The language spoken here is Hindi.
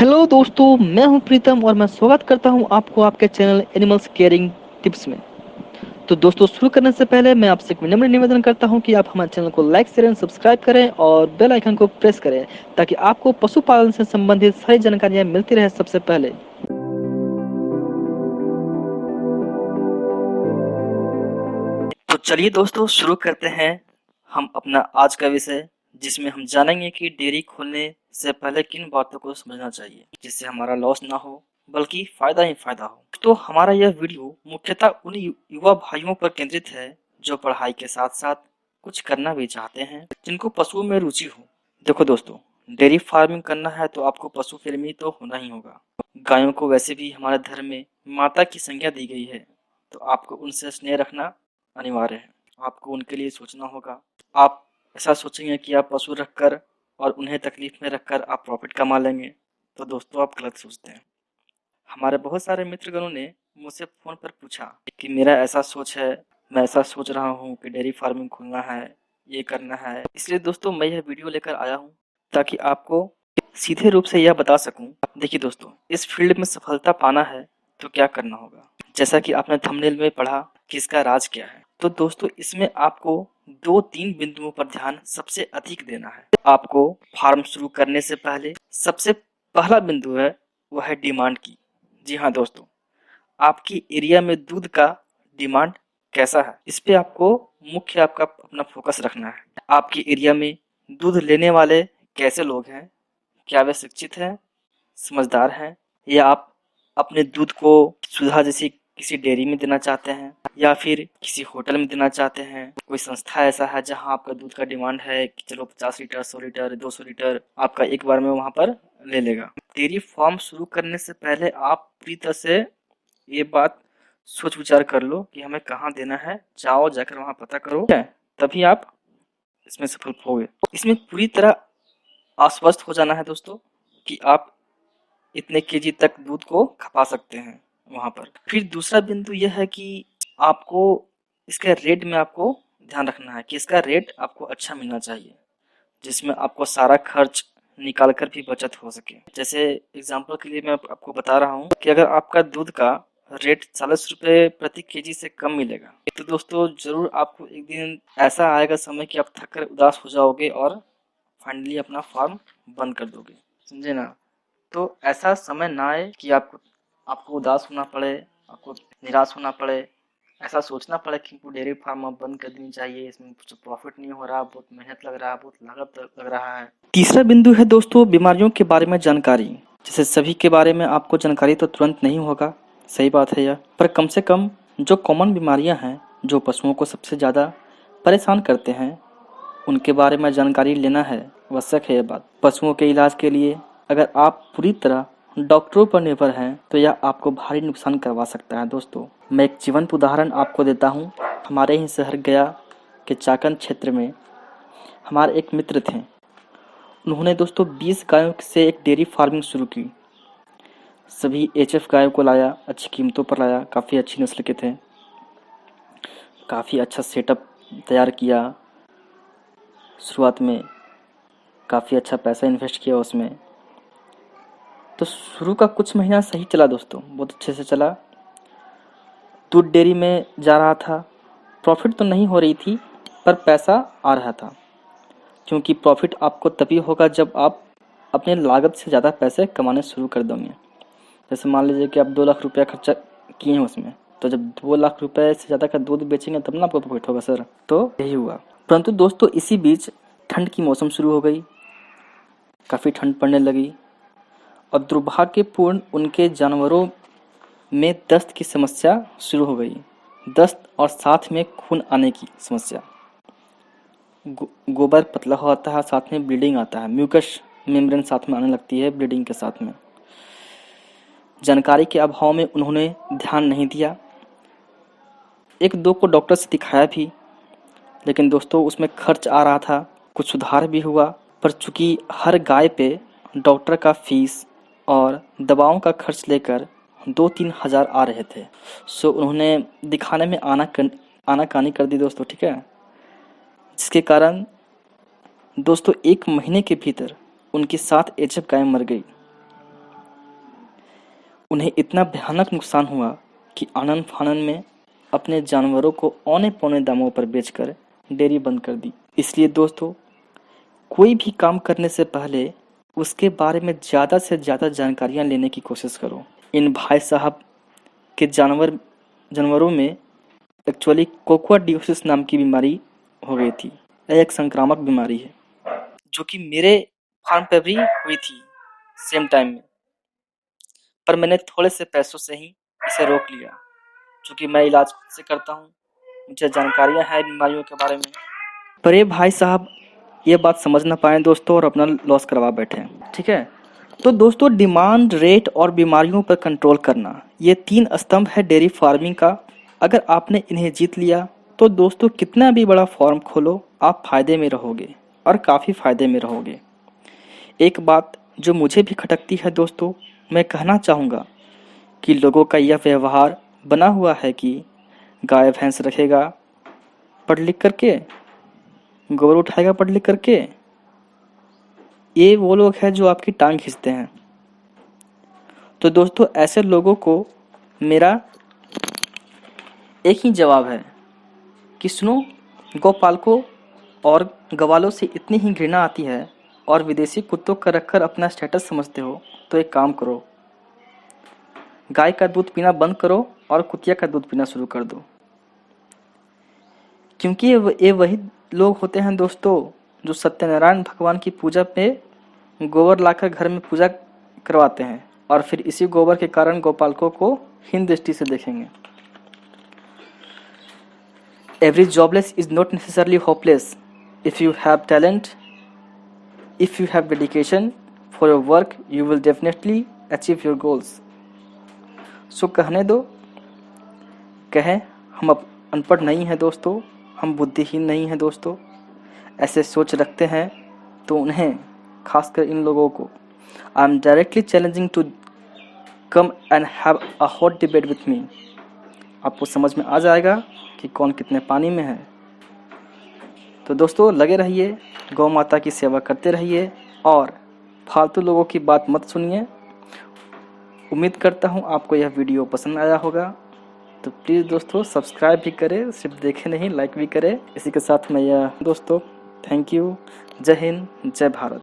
हेलो दोस्तों, मैं हूं प्रीतम और मैं स्वागत करता हूं आपको आपके चैनल एनिमल्स केयरिंग टिप्स में। तो दोस्तों, शुरू करने से पहले मैं आपसे एक विनम्र निवेदन करता हूं कि आप हमारे चैनल को लाइक शेयर एंड सब्सक्राइब करें और बेल आइकन को प्रेस करें ताकि आपको पशुपालन से संबंधित सारी जानकारियां मिलती रहे सबसे पहले। तो चलिए दोस्तों, शुरू करते हैं हम अपना आज का विषय, जिसमें हम जानेंगे कि डेयरी खोलने से पहले किन बातों को समझना चाहिए जिससे हमारा लॉस ना हो बल्कि फायदा ही फायदा हो। तो हमारा यह वीडियो मुख्यतः उन युवा भाइयों पर केंद्रित है जो पढ़ाई के साथ साथ कुछ करना भी चाहते हैं, जिनको पशुओं में रुचि हो। देखो दोस्तों, डेयरी फार्मिंग करना है तो आपको पशु प्रेमी तो होना ही होगा। गायों को वैसे भी हमारे धर्म में माता की संज्ञा दी गई है, तो आपको उनसे स्नेह रखना अनिवार्य है। आपको उनके लिए सोचना होगा। आप ऐसा सोचेंगे कि आप पशु रखकर और उन्हें तकलीफ में रखकर आप प्रॉफिट कमा लेंगे, तो दोस्तों आप गलत सोचते हैं। हमारे बहुत सारे मित्रगणों ने मुझसे फ़ोन पर पूछा कि मेरा ऐसा सोच है, मैं ऐसा सोच रहा हूँ कि डेयरी फार्मिंग खोलना है, ये करना है। इसलिए दोस्तों मैं यह वीडियो लेकर आया हूँ ताकि आपको सीधे रूप से यह बता सकूँ। देखिए दोस्तों, इस फील्ड में सफलता पाना है तो क्या करना होगा। जैसा कि आपने थंबनेल में पढ़ा कि इसका राज क्या है, तो दोस्तों इसमें आपको 2-3 बिंदुओं पर ध्यान सबसे अधिक देना है। आपको फार्म शुरू करने से पहले सबसे पहला बिंदु है वो है डिमांड की। जी हाँ दोस्तों, आपकी एरिया में दूध का डिमांड कैसा है, इस पे आपको मुख्य आपका अपना फोकस रखना है। आपकी एरिया में दूध लेने वाले कैसे लोग हैं, क्या वे शिक्षित हैं, समझदार हैं, या आप अपने दूध को सुधा जैसी किसी डेयरी में देना चाहते हैं या फिर किसी होटल में देना चाहते हैं। कोई संस्था ऐसा है जहां आपका दूध का डिमांड है कि चलो 50 लीटर 100 लीटर 200 लीटर आपका एक बार में वहां पर ले लेगा। डेयरी फार्म शुरू करने से पहले आप पूरी तरह से ये बात सोच विचार कर लो कि हमें कहाँ देना है। जाओ जाकर वहां पता करो, तभी आप इसमें सफल होगे। इसमें पूरी तरह आश्वस्त हो जाना है दोस्तों कि आप इतने केजी तक दूध को खपा सकते हैं वहां पर। फिर दूसरा बिंदु यह है कि आपको इसके रेट में आपको ध्यान रखना है कि इसका रेट आपको अच्छा मिलना चाहिए, जिसमें आपको सारा खर्च निकाल कर भी बचत हो सके। जैसे एग्जांपल के लिए मैं आपको बता रहा हूँ कि अगर आपका दूध का रेट 40 रुपये प्रति केजी से कम मिलेगा, तो दोस्तों जरूर आपको एक दिन ऐसा आएगा समय कि आप थक कर उदास हो जाओगे और फाइनली अपना फार्म बंद कर दोगे। समझे ना। तो ऐसा समय ना आए कि आपको आपको उदास होना पड़े, आपको निराश होना पड़े, ऐसा सोचना पड़े कि डेयरी फार्म अब बंद कर देनी चाहिए, इसमें कुछ प्रॉफिट नहीं हो रहा, बहुत मेहनत लग रहा है, बहुत लागत लग रहा है। तीसरा बिंदु है दोस्तों बीमारियों के बारे में जानकारी। जैसे सभी के बारे में आपको जानकारी तो तुरंत नहीं होगा, सही बात है यह, पर कम से कम जो कॉमन बीमारियां हैं जो पशुओं को सबसे ज़्यादा परेशान करते हैं उनके बारे में जानकारी लेना है, आवश्यक है। यह बात पशुओं के इलाज के लिए अगर आप पूरी तरह डॉक्टरों पर निर्भर हैं तो यह आपको भारी नुकसान करवा सकता है। दोस्तों मैं एक जीवंत उदाहरण आपको देता हूँ। हमारे ही शहर गया के चाकन क्षेत्र में हमारे एक मित्र थे। उन्होंने दोस्तों 20 गायों से एक डेयरी फार्मिंग शुरू की। सभी एचएफ गायों को लाया, अच्छी कीमतों पर लाया, काफ़ी अच्छी नस्ल के थे, काफ़ी अच्छा सेटअप तैयार किया। शुरुआत में काफ़ी अच्छा पैसा इन्वेस्ट किया उसमें। तो शुरू का कुछ महीना सही चला दोस्तों, बहुत अच्छे से चला। दूध डेयरी में जा रहा था, प्रॉफिट तो नहीं हो रही थी पर पैसा आ रहा था, क्योंकि प्रॉफिट आपको तभी होगा जब आप अपने लागत से ज़्यादा पैसे कमाने शुरू कर दोगे। जैसे मान लीजिए कि आप 2 लाख रुपया खर्चा किए हैं उसमें, तो जब 2 लाख रुपए से ज़्यादा का दूध बेचेंगे तब ना आपको प्रॉफिट होगा सर। तो यही हुआ। परंतु दोस्तों इसी बीच ठंड की मौसम शुरू हो गई, काफ़ी ठंड पड़ने लगी और दुर्भाग्यपूर्ण उनके जानवरों में दस्त की समस्या शुरू हो गई। दस्त और साथ में खून आने की समस्या। गोबर पतला हो आता है, साथ में ब्लीडिंग आता है, म्यूकस मेम्ब्रेन साथ में आने लगती है ब्लीडिंग के साथ में। जानकारी के अभाव में उन्होंने ध्यान नहीं दिया। 1-2 को डॉक्टर से दिखाया भी, लेकिन दोस्तों उसमें खर्च आ रहा था। कुछ सुधार भी हुआ, पर चूंकि हर गाय पे डॉक्टर का फीस और दवाओं का खर्च लेकर 2-3 हज़ार आ रहे थे। सो उन्होंने दिखाने में आनाकानी कर दी दोस्तों, ठीक है। जिसके कारण दोस्तों 1 महीने के भीतर उनकी 7 एचएफ गायें मर गई। उन्हें इतना भयानक नुकसान हुआ कि आनन फानन में अपने जानवरों को औने पौने दामों पर बेचकर डेयरी बंद कर दी। इसलिए दोस्तों, कोई भी काम करने से पहले उसके बारे में ज़्यादा से ज़्यादा जानकारियाँ लेने की कोशिश करो। इन भाई साहब के जानवरों में एक्चुअली कोक्वाडियोसिस नाम की बीमारी हो गई थी। यह एक संक्रामक बीमारी है जो कि मेरे फार्म पे भी हुई थी सेम टाइम में, पर मैंने थोड़े से पैसों से ही इसे रोक लिया। क्योंकि मैं इलाज खुद से करता हूँ, मुझे जानकारियाँ हैं बीमारियों के बारे में। पर ये भाई साहब ये बात समझ ना पाए दोस्तों और अपना लॉस करवा बैठे। ठीक है, तो दोस्तों डिमांड, रेट और बीमारियों पर कंट्रोल करना, ये 3 स्तंभ है डेयरी फार्मिंग का। अगर आपने इन्हें जीत लिया तो दोस्तों कितना भी बड़ा फार्म खोलो, आप फ़ायदे में रहोगे और काफ़ी फ़ायदे में रहोगे। एक बात जो मुझे भी खटकती है दोस्तों, मैं कहना चाहूँगा कि लोगों का यह व्यवहार बना हुआ है कि गाय भैंस रखेगा पढ़ लिख करके, गोबर उठाएगा पढ़ लिख करके। ये वो लोग हैं जो आपकी टांग खींचते हैं। तो दोस्तों ऐसे लोगों को मेरा एक ही जवाब है कि सुनो, गौपालकों और गवालों से इतनी ही घृणा आती है और विदेशी कुत्तों का रखकर अपना स्टेटस समझते हो, तो एक काम करो, गाय का दूध पीना बंद करो और कुतिया का दूध पीना शुरू कर दो। क्योंकि ये वही लोग होते हैं दोस्तों जो सत्यनारायण भगवान की पूजा पे गोबर लाकर घर में पूजा करवाते हैं और फिर इसी गोबर के कारण गौपालकों को हीन दृष्टि से देखेंगे। Every jobless is not necessarily hopeless. If you have talent, if you have dedication for your work, you will definitely achieve your goals. So कहने दो, कहें हम अब अनपढ़ नहीं हैं दोस्तों, हम बुद्धिहीन नहीं हैं दोस्तों। ऐसे सोच रखते हैं तो उन्हें, खासकर इन लोगों को, I am directly challenging to come and have a hot debate with me. आपको समझ में आ जाएगा कि कौन कितने पानी में है। तो दोस्तों लगे रहिए, गौ माता की सेवा करते रहिए और फालतू लोगों की बात मत सुनिए। उम्मीद करता हूँ आपको यह वीडियो पसंद आया होगा। तो प्लीज़ दोस्तों सब्सक्राइब भी करें, सिर्फ देखें नहीं लाइक भी करें। इसी के साथ मैं यह दोस्तों थैंक यू, जय हिंद, जय भारत।